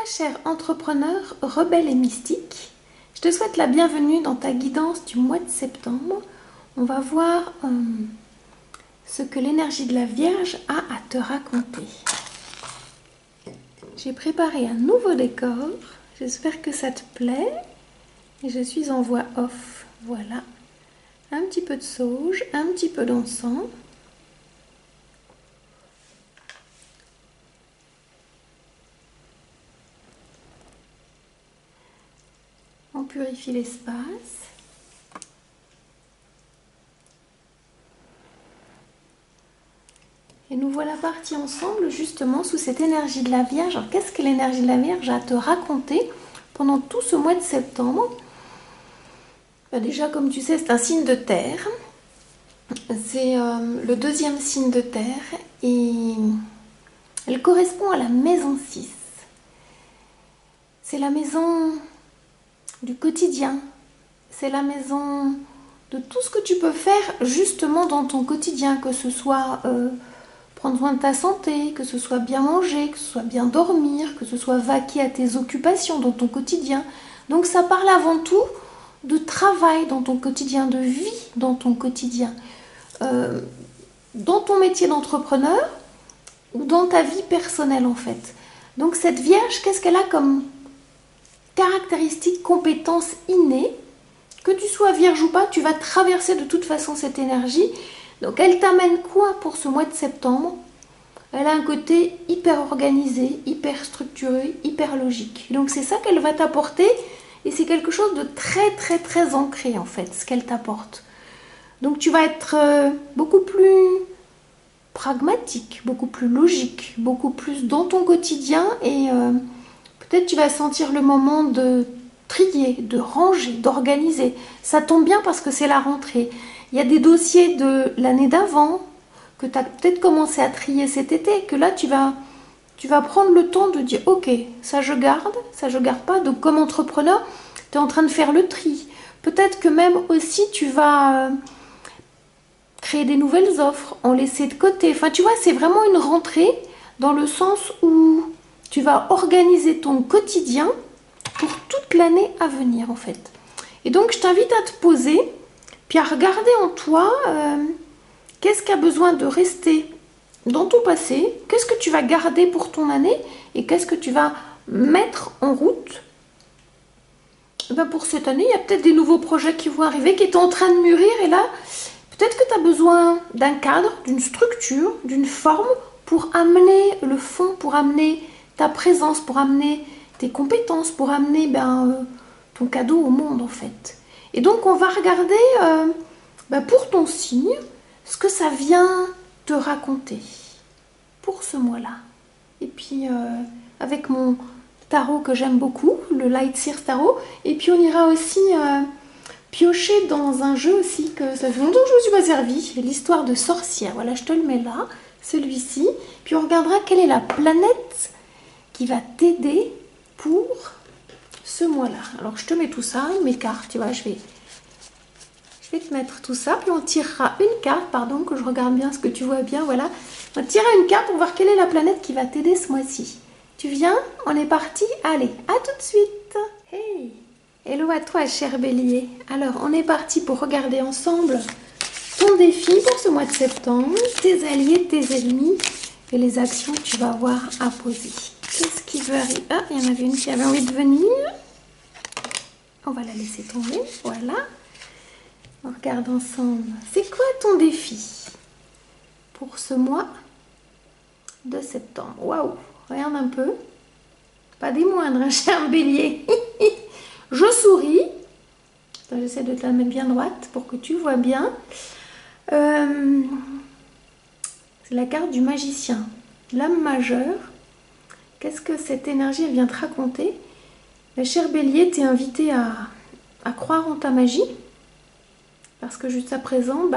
cher entrepreneur, rebelle et mystique, je te souhaite la bienvenue dans ta guidance du mois de septembre. On va voir ce que l'énergie de la Vierge a à te raconter. J'ai préparé un nouveau décor, j'espère que ça te plaît. Et je suis en voix off, voilà. Un petit peu de sauge, un petit peu d'encens. On purifie l'espace. Et nous voilà partis ensemble justement sous cette énergie de la Vierge. Alors qu'est-ce que l'énergie de la Vierge a à te raconter pendant tout ce mois de septembre? Déjà, comme tu sais, c'est un signe de terre. C'est le deuxième signe de terre et elle correspond à la maison 6. C'est la maison du quotidien. C'est la maison de tout ce que tu peux faire justement dans ton quotidien, que ce soit prendre soin de ta santé, que ce soit bien manger, que ce soit bien dormir, que ce soit vaquer à tes occupations dans ton quotidien. Donc ça parle avant tout de travail dans ton quotidien, de vie dans ton quotidien, dans ton métier d'entrepreneur ou dans ta vie personnelle en fait. Donc cette Vierge, qu'est-ce qu'elle a comme caractéristique, compétence innée? Que tu sois Vierge ou pas, tu vas traverser de toute façon cette énergie. Donc elle t'amène quoi pour ce mois de septembre? Elle a un côté hyper organisé, hyper structuré, hyper logique. Donc c'est ça qu'elle va t'apporter. Et c'est quelque chose de très très très ancré en fait, ce qu'elle t'apporte. Donc tu vas être beaucoup plus pragmatique, beaucoup plus logique, beaucoup plus dans ton quotidien. Et peut-être tu vas sentir le moment de trier, de ranger, d'organiser. Ça tombe bien parce que c'est la rentrée. Il y a des dossiers de l'année d'avant que tu as peut-être commencé à trier cet été, que là tu vas prendre le temps de dire ok, ça je garde pas. Donc comme entrepreneur, tu es en train de faire le tri. Peut-être que même aussi tu vas créer des nouvelles offres, en laisser de côté. Enfin tu vois, c'est vraiment une rentrée dans le sens où tu vas organiser ton quotidien pour toute l'année à venir en fait. Et donc je t'invite à te poser, puis à regarder en toi qu'est-ce qui a besoin de rester dans ton passé, qu'est-ce que tu vas garder pour ton année et qu'est-ce que tu vas mettre en route. Pour cette année, il y a peut-être des nouveaux projets qui vont arriver, qui sont en train de mûrir et là, peut-être que tu as besoin d'un cadre, d'une structure, d'une forme pour amener le fond, pour amener ta présence, pour amener tes compétences, pour amener ton cadeau au monde en fait. Et donc on va regarder pour ton signe ce que ça vient te raconter pour ce mois-là. Et puis avec mon tarot que j'aime beaucoup, le Light Sears Tarot, et puis on ira aussi piocher dans un jeu aussi que ça fait longtemps que je ne me suis pas servi, l'histoire de sorcière. Voilà, je te le mets là, celui-ci. Puis on regardera quelle est la planète qui va t'aider pour ce mois-là. Alors je te mets tout ça, mes cartes, tu vois, je vais te mettre tout ça, puis on tirera une carte, pardon, que je regarde bien ce que tu vois bien, voilà. On tirera une carte pour voir quelle est la planète qui va t'aider ce mois-ci. Tu viens? On est parti? Allez, à tout de suite. Hey! Hello à toi, cher Bélier. Alors, on est parti pour regarder ensemble ton défi pour ce mois de septembre, tes alliés, tes ennemis et les actions que tu vas avoir à poser. Qu'est-ce qui veut arriver? Ah, il y en avait une qui avait envie de venir. On va la laisser tomber, voilà. On regarde ensemble. C'est quoi ton défi pour ce mois de septembre? Waouh! Regarde un peu. Pas des moindres, hein, cher Bélier. Je souris. J'essaie de te la mettre bien droite pour que tu vois bien. C'est la carte du magicien. L'âme majeure. Qu'est-ce que cette énergie vient te raconter? Cher Bélier, tu es invité à croire en ta magie. Parce que jusqu'à présent,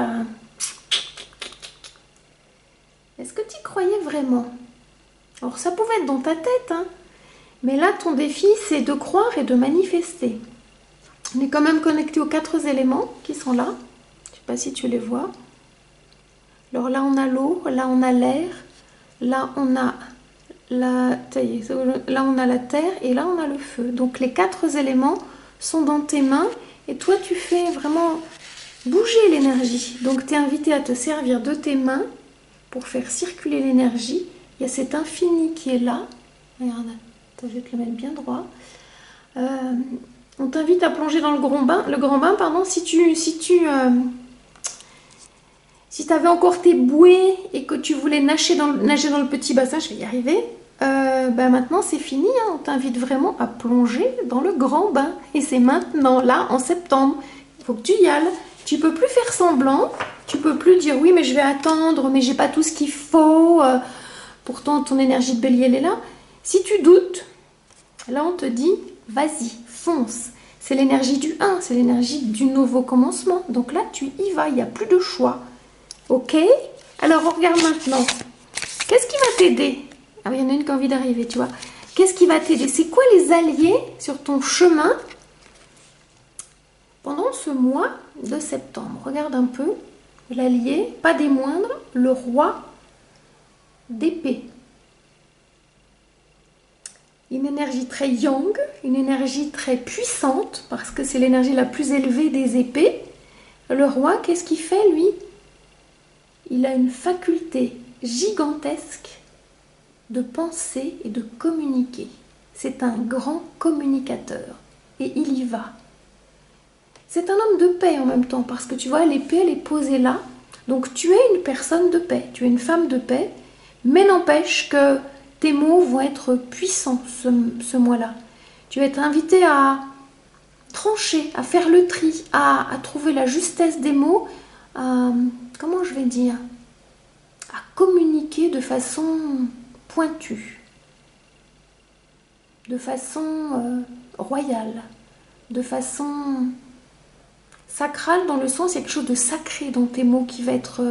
est-ce que tu y croyais vraiment? Alors ça pouvait être dans ta tête, hein. Mais là ton défi c'est de croire et de manifester. On est quand même connecté aux 4 éléments qui sont là. Je ne sais pas si tu les vois. Alors là on a l'eau, là on a l'air, là on a là, là on a la terre et là on a le feu. Donc les 4 éléments sont dans tes mains et toi tu fais vraiment bouger l'énergie. Donc tu es invité à te servir de tes mains pour faire circuler l'énergie. Il y a cet infini qui est là. Regarde, je vais te le mettre bien droit. On t'invite à plonger dans le grand bain, pardon, si t'avais encore tes bouées et que tu voulais nager dans le petit bassin, je vais y arriver, maintenant c'est fini, hein, on t'invite vraiment à plonger dans le grand bain. Et c'est maintenant, là, en septembre, il faut que tu y ailles. Tu peux plus faire semblant, tu peux plus dire oui mais je vais attendre, mais j'ai pas tout ce qu'il faut, pourtant ton énergie de bélier elle est là. Si tu doutes, là on te dit vas-y, fonce. C'est l'énergie du 1, c'est l'énergie du nouveau commencement. Donc là tu y vas, il n'y a plus de choix. Ok? Alors on regarde maintenant. Qu'est-ce qui va t'aider? Ah oui, il y en a une qui a envie d'arriver, tu vois. Qu'est-ce qui va t'aider? C'est quoi les alliés sur ton chemin pendant ce mois de septembre? Regarde un peu. L'allié, pas des moindres, le roi d'épée. Une énergie très yang, une énergie très puissante, parce que c'est l'énergie la plus élevée des épées. Le roi, qu'est-ce qu'il fait, lui? Il a une faculté gigantesque de penser et de communiquer. C'est un grand communicateur, et il y va. C'est un homme de paix en même temps, parce que tu vois, l'épée, elle est posée là. Donc tu es une personne de paix, tu es une femme de paix, mais n'empêche que tes mots vont être puissants ce mois-là. Tu vas être invité à trancher, à faire le tri, à trouver la justesse des mots, comment je vais dire, à communiquer de façon pointue, de façon royale, de façon sacrale, dans le sens, il y a quelque chose de sacré dans tes mots qui va être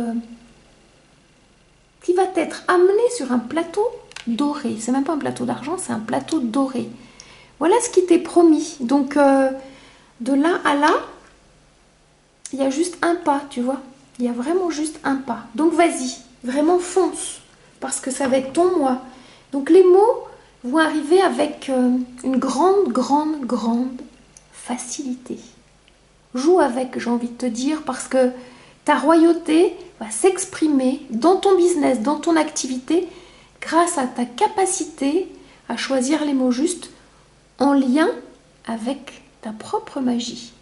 amené sur un plateau doré. C'est même pas un plateau d'argent, c'est un plateau doré. Voilà ce qui t'est promis. Donc de là à là, il y a juste un pas, tu vois. Il y a vraiment juste un pas. Donc vas-y, vraiment fonce, parce que ça va être ton mois. Donc les mots vont arriver avec une grande facilité. Joue avec, j'ai envie de te dire, parce que ta royauté va s'exprimer dans ton business, dans ton activité, grâce à ta capacité à choisir les mots justes en lien avec ta propre magie.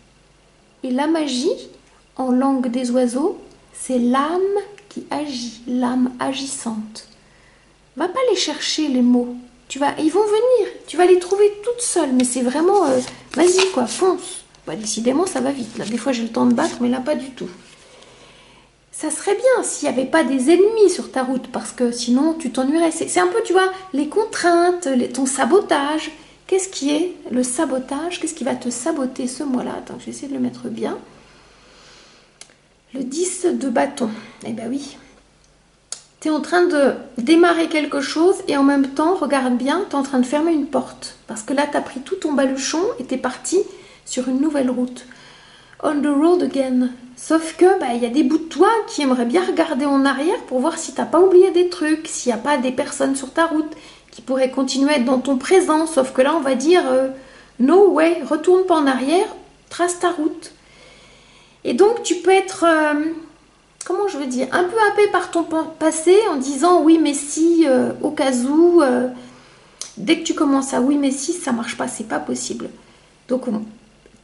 Et la magie, en langue des oiseaux, c'est l'âme qui agit, l'âme agissante. Va pas les chercher les mots. Ils vont venir, tu vas les trouver toutes seules, mais c'est vraiment, vas-y quoi, fonce. Bah, décidément, ça va vite. Là, des fois, j'ai le temps de battre, mais là, pas du tout. Ça serait bien s'il n'y avait pas des ennemis sur ta route, parce que sinon, tu t'ennuierais. C'est un peu, tu vois, les contraintes, ton sabotage. Qu'est-ce qui est le sabotage? Qu'est-ce qui va te saboter ce mois-là? Attends, je vais essayer de le mettre bien. Le 10 de bâton. Eh bien oui. Tu es en train de démarrer quelque chose et en même temps, regarde bien, tu es en train de fermer une porte. Parce que là, tu as pris tout ton baluchon et tu es parti sur une nouvelle route. On the road again. Sauf que y a des bouts de toi qui aimeraient bien regarder en arrière pour voir si tu n'as pas oublié des trucs, s'il n'y a pas des personnes sur ta route qui pourraient continuer à être dans ton présent. Sauf que là, on va dire no way, retourne pas en arrière, trace ta route. Et donc, tu peux être, comment je veux dire, un peu happé par ton passé en disant oui, mais si, au cas où, dès que tu commences à oui, mais si, ça marche pas, c'est pas possible. Donc,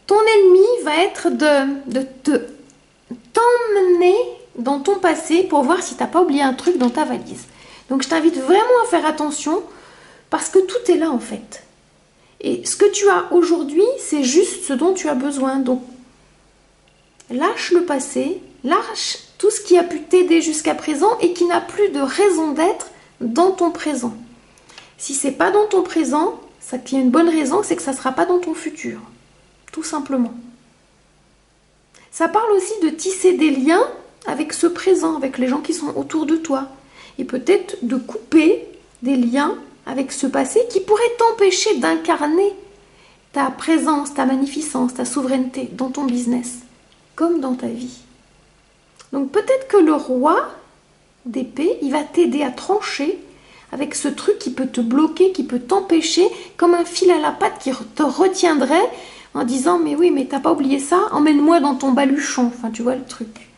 ton ennemi va être de t'emmener dans ton passé pour voir si tu n'as pas oublié un truc dans ta valise. Donc, je t'invite vraiment à faire attention parce que tout est là en fait. Et ce que tu as aujourd'hui, c'est juste ce dont tu as besoin. Donc, lâche le passé, lâche tout ce qui a pu t'aider jusqu'à présent et qui n'a plus de raison d'être dans ton présent. Si c'est pas dans ton présent, ça qu'il y a une bonne raison, c'est que ça ne sera pas dans ton futur. Tout simplement. Ça parle aussi de tisser des liens avec ce présent, avec les gens qui sont autour de toi. Et peut-être de couper des liens avec ce passé qui pourrait t'empêcher d'incarner ta présence, ta magnificence, ta souveraineté dans ton business, comme dans ta vie. Donc peut-être que le roi d'épée, il va t'aider à trancher avec ce truc qui peut te bloquer, qui peut t'empêcher, comme un fil à la patte qui te retiendrait en disant mais oui, mais t'as pas oublié ça, emmène-moi dans ton baluchon. Enfin, tu vois le truc.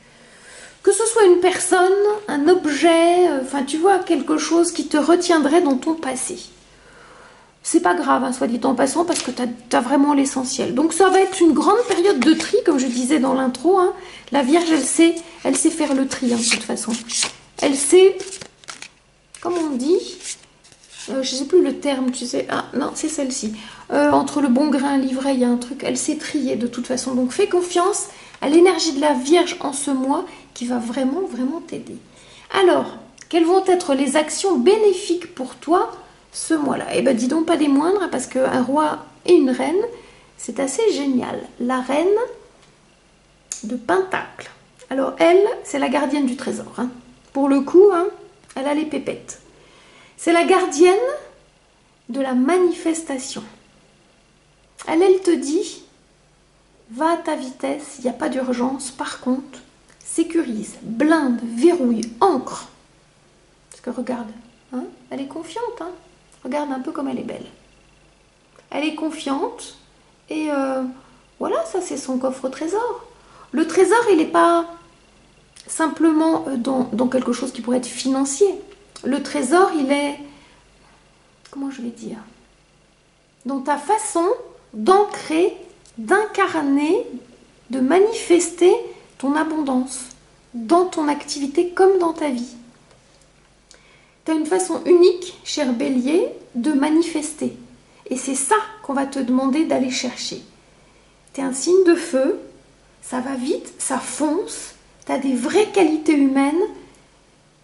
Que ce soit une personne, un objet, enfin tu vois, quelque chose qui te retiendrait dans ton passé. C'est pas grave, hein, soit dit en passant, parce que tu as vraiment l'essentiel. Donc ça va être une grande période de tri, comme je disais dans l'intro. Hein. La Vierge, elle sait faire le tri, hein, de toute façon. Elle sait, comment on dit, je sais plus le terme, tu sais. Ah non, c'est celle-ci. Entre le bon grain et l'ivraie, il y a un truc. Elle sait trier de toute façon. Donc fais confiance à l'énergie de la Vierge en ce mois qui va vraiment, vraiment t'aider. Alors, quelles vont être les actions bénéfiques pour toi ce mois-là? Eh bien, dis donc pas des moindres, parce qu'un roi et une reine, c'est assez génial. La reine de Pentacle. Alors, elle, c'est la gardienne du trésor. Hein. Pour le coup, hein, elle a les pépettes. C'est la gardienne de la manifestation. Elle te dit, va à ta vitesse, il n'y a pas d'urgence. Par contre, sécurise, blinde, verrouille, ancre. Parce que regarde, hein, elle est confiante, hein. Regarde un peu comme elle est belle. Elle est confiante et voilà, ça c'est son coffre au trésor. Le trésor, il n'est pas simplement dans quelque chose qui pourrait être financier. Le trésor, il est, comment je vais dire, dans ta façon d'ancrer, d'incarner, de manifester ton abondance dans ton activité comme dans ta vie. Tu as une façon unique, cher Bélier, de manifester. Et c'est ça qu'on va te demander d'aller chercher. Tu es un signe de feu, ça va vite, ça fonce, tu as des vraies qualités humaines,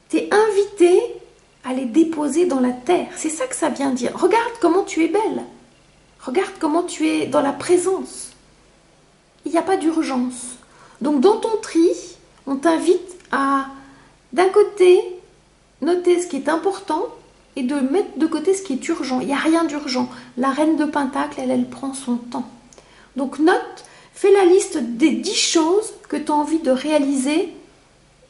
tu es invité à les déposer dans la terre. C'est ça que ça vient dire. Regarde comment tu es belle. Regarde comment tu es dans la présence. Il n'y a pas d'urgence. Donc dans ton tri, on t'invite à, d'un côté, noter ce qui est important et de mettre de côté ce qui est urgent. Il n'y a rien d'urgent. La reine de Pentacle, elle prend son temps. Donc note, fais la liste des 10 choses que tu as envie de réaliser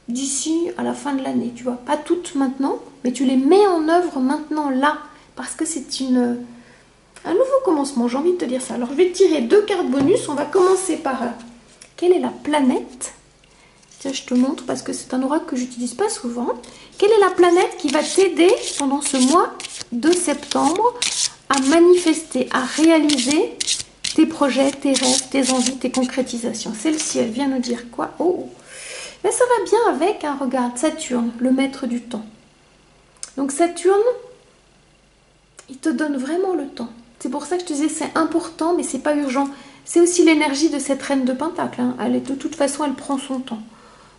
d'ici à la fin de l'année. Tu vois, pas toutes maintenant, mais tu les mets en œuvre maintenant, là, parce que c'est un nouveau commencement, j'ai envie de te dire ça. Alors je vais tirer 2 cartes bonus. On va commencer par quelle est la planète? Tiens, je te montre parce que c'est un oracle que j'utilise pas souvent. Quelle est la planète qui va t'aider pendant ce mois de septembre à manifester, à réaliser tes projets, tes rêves, tes envies, tes concrétisations? Celle-ci, elle vient nous dire quoi? Oh, mais ça va bien avec, hein, regarde, Saturne, le maître du temps. Donc Saturne, il te donne vraiment le temps. C'est pour ça que je te disais, c'est important, mais c'est pas urgent. C'est aussi l'énergie de cette reine de Pentacle. Hein. Elle est, de toute façon, elle prend son temps.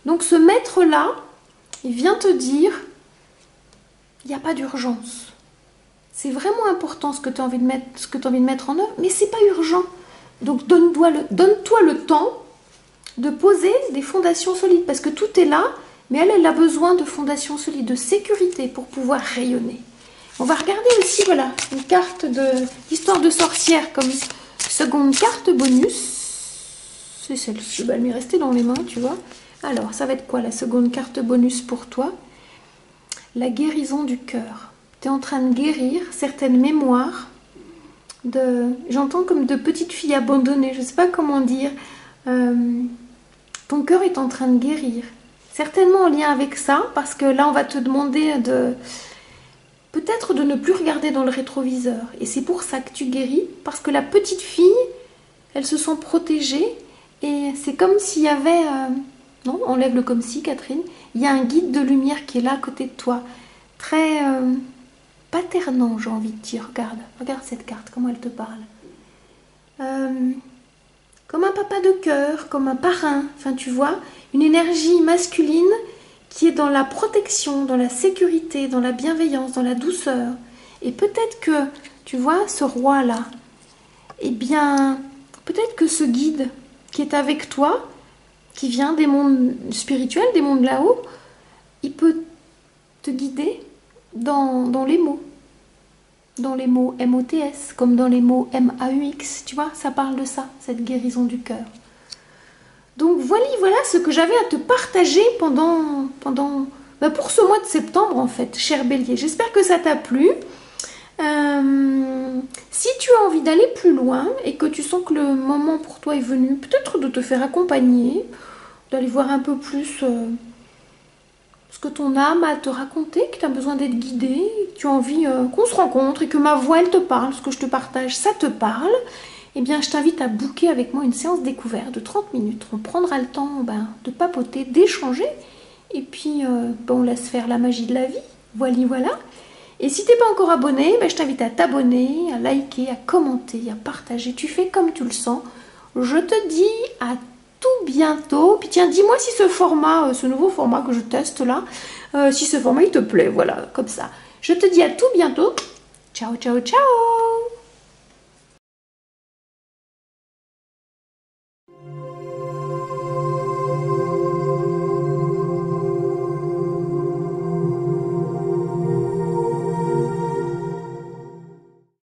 Donc ce maître-là, il vient te dire, il n'y a pas d'urgence. C'est vraiment important ce que tu as envie de mettre en œuvre, mais c'est pas urgent. Donc donne-toi le temps de poser des fondations solides, parce que tout est là, mais elle a besoin de fondations solides, de sécurité pour pouvoir rayonner. On va regarder aussi, voilà, une carte d'histoire de sorcière comme seconde carte bonus. C'est celle-ci, elle m'est restée dans les mains, tu vois. Alors, ça va être quoi la seconde carte bonus pour toi? La guérison du cœur. Tu es en train de guérir certaines mémoires j'entends comme de petites filles abandonnées, je ne sais pas comment dire. Ton cœur est en train de guérir. Certainement en lien avec ça, parce que là, on va te demander peut-être de ne plus regarder dans le rétroviseur. Et c'est pour ça que tu guéris, parce que la petite fille, elle se sent protégée. Et c'est comme s'il y avait... non, enlève le comme si, Catherine. Il y a un guide de lumière qui est là à côté de toi. Très paternant, j'ai envie de dire. Regarde cette carte, comment elle te parle. Comme un papa de cœur, comme un parrain. Enfin, tu vois, une énergie masculine qui est dans la protection, dans la sécurité, dans la bienveillance, dans la douceur. Et peut-être que, tu vois, ce roi-là, eh bien, peut-être que ce guide qui est avec toi, qui vient des mondes spirituels, des mondes là-haut, il peut te guider dans les mots. Dans les mots MOTS, comme dans les mots MAUX, tu vois, ça parle de ça, cette guérison du cœur. Donc voilà ce que j'avais à te partager pendant pour ce mois de septembre en fait, cher Bélier. J'espère que ça t'a plu. Si tu as envie d'aller plus loin et que tu sens que le moment pour toi est venu, peut-être de te faire accompagner, d'aller voir un peu plus ce que ton âme a à te raconter, que tu as besoin d'être guidé, que tu as envie qu'on se rencontre et que ma voix elle te parle, ce que je te partage ça te parle, eh bien je t'invite à booker avec moi une séance découverte de 30 minutes. On prendra le temps de papoter, d'échanger et puis on laisse faire la magie de la vie. Voilà. Et si tu n'es pas encore abonné, je t'invite à t'abonner, à liker, à commenter, à partager. Tu fais comme tu le sens. Je te dis à tout bientôt. Puis tiens, dis-moi si ce format, ce nouveau format que je teste là, si ce format il te plaît. Voilà, comme ça. Je te dis à tout bientôt. Ciao, ciao, ciao!